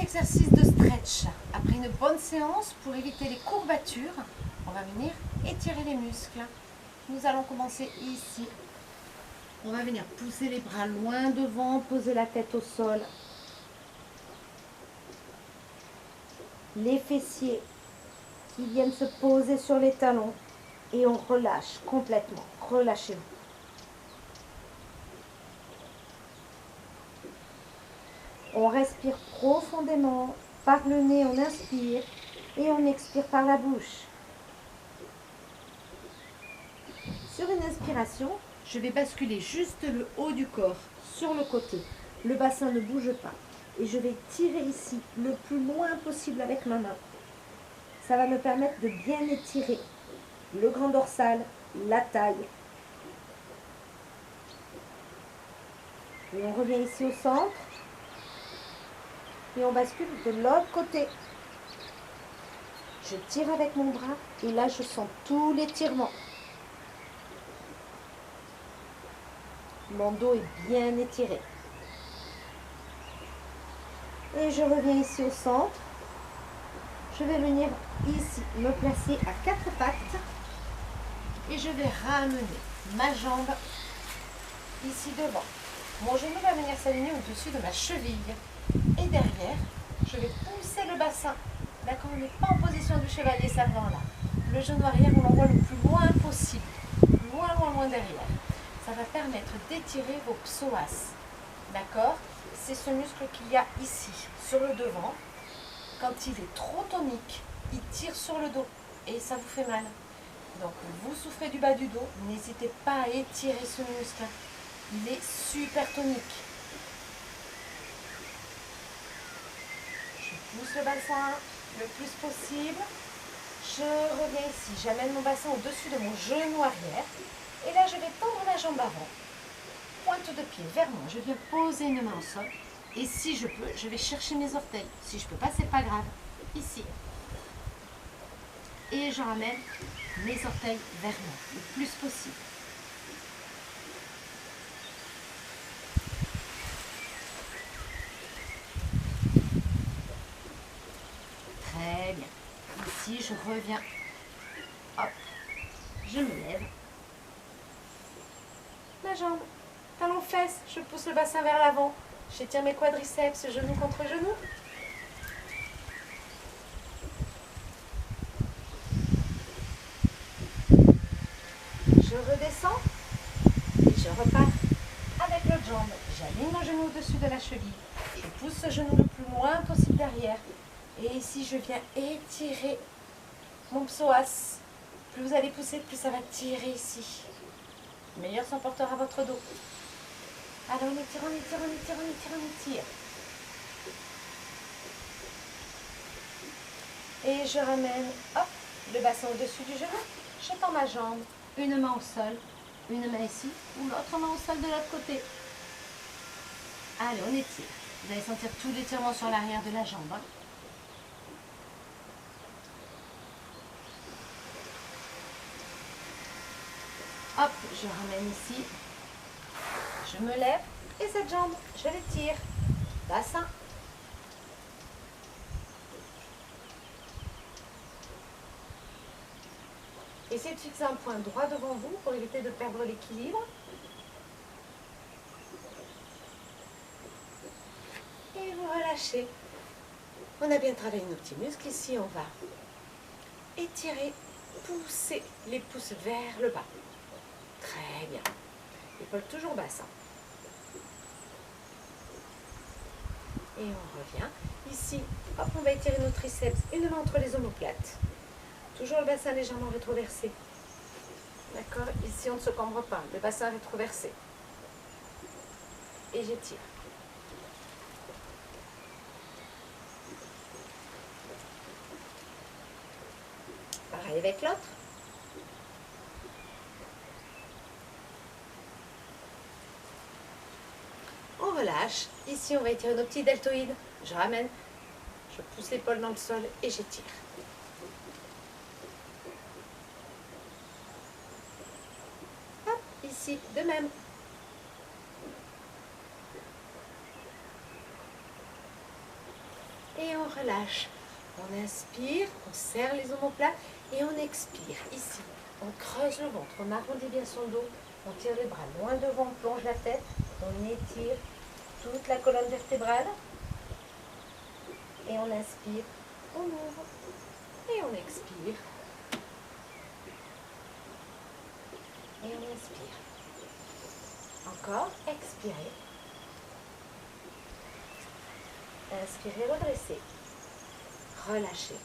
exercice de stretch. Après une bonne séance, pour éviter les courbatures, on va venir étirer les muscles. Nous allons commencer ici. On va venir pousser les bras loin devant, poser la tête au sol. Les fessiers qui viennent se poser sur les talons et on relâche complètement. Relâchez-vous. On respire profondément. Par le nez, on inspire et on expire par la bouche. Sur une inspiration, je vais basculer juste le haut du corps sur le côté. Le bassin ne bouge pas. Et je vais tirer ici le plus loin possible avec ma main. Ça va me permettre de bien étirer le grand dorsal, la taille. Et on revient ici au centre. Et on bascule de l'autre côté. Je tire avec mon bras et là je sens tout l'étirement. Mon dos est bien étiré. Et je reviens ici au centre. Je vais venir ici me placer à quatre pattes. Et je vais ramener ma jambe ici devant. Mon genou va venir s'aligner au-dessus de ma cheville. Et derrière, je vais pousser le bassin. D'accord, on n'est pas en position du chevalier servant là. Le genou arrière, on l'envoie le plus loin possible. Loin, loin, loin derrière. Ça va permettre d'étirer vos psoas. D'accord? C'est ce muscle qu'il y a ici, sur le devant. Quand il est trop tonique, il tire sur le dos et ça vous fait mal. Donc, vous souffrez du bas du dos, n'hésitez pas à étirer ce muscle. Il est super tonique. Je pousse le bassin le plus possible. Je reviens ici, j'amène mon bassin au-dessus de mon genou arrière. Et là, je vais tendre la jambe avant. Pointe de pied vers moi. Je viens poser une main au sol. Et si je peux, je vais chercher mes orteils. Si je ne peux pas, c'est pas grave. Ici. Et je ramène mes orteils vers moi, le plus possible. Très bien. Ici, je reviens. Hop. Je me lève. Ma jambe. Talon fesse. Je pousse le bassin vers l'avant. J'étire mes quadriceps, genou contre genou. Je redescends et je repars avec l'autre jambe. J'aligne mon genou au-dessus de la cheville. Je pousse ce genou le plus loin possible derrière. Et ici, je viens étirer mon psoas. Plus vous allez pousser, plus ça va tirer ici. Le meilleur s'emportera votre dos. Alors, on étire, on étire, on étire, on étire, on étire. Et je ramène, hop, le bassin au-dessus du genou. Je tends ma jambe, une main au sol, une main ici, ou l'autre main au sol de l'autre côté. Allez, on étire. Vous allez sentir tout l'étirement sur l'arrière de la jambe. Hop, je ramène ici. Je me lève et cette jambe, je l'étire. Bassin. Essayez de fixer un point droit devant vous pour éviter de perdre l'équilibre. Et vous relâchez. On a bien travaillé nos petits muscles. Ici, on va étirer, pousser les pouces vers le bas. Très bien. Épaule toujours basse. Et on revient. Ici, hop, on va étirer nos triceps, une main entre les omoplates. Toujours le bassin légèrement rétroversé. D'accord? Ici, on ne se cambre pas. Le bassin rétroversé. Et j'étire. Pareil avec l'autre. On relâche. Ici, on va étirer nos petits deltoïdes. Je ramène. Je pousse l'épaule dans le sol et j'étire. Hop, ici, de même. Et et on relâche. On inspire, on serre les omoplates et on expire. Ici, on creuse le ventre, on arrondit bien son dos, on tire les bras loin devant, on plonge la tête, on étire toute la colonne vertébrale et on inspire, on ouvre et on expire. Et on inspire. Encore, expirez. Inspirez, redressez. Relâchez.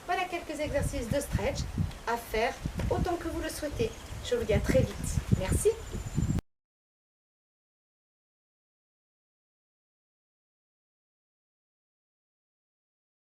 Voilà quelques exercices de stretch à faire autant que vous le souhaitez. Je vous dis à très vite. Merci.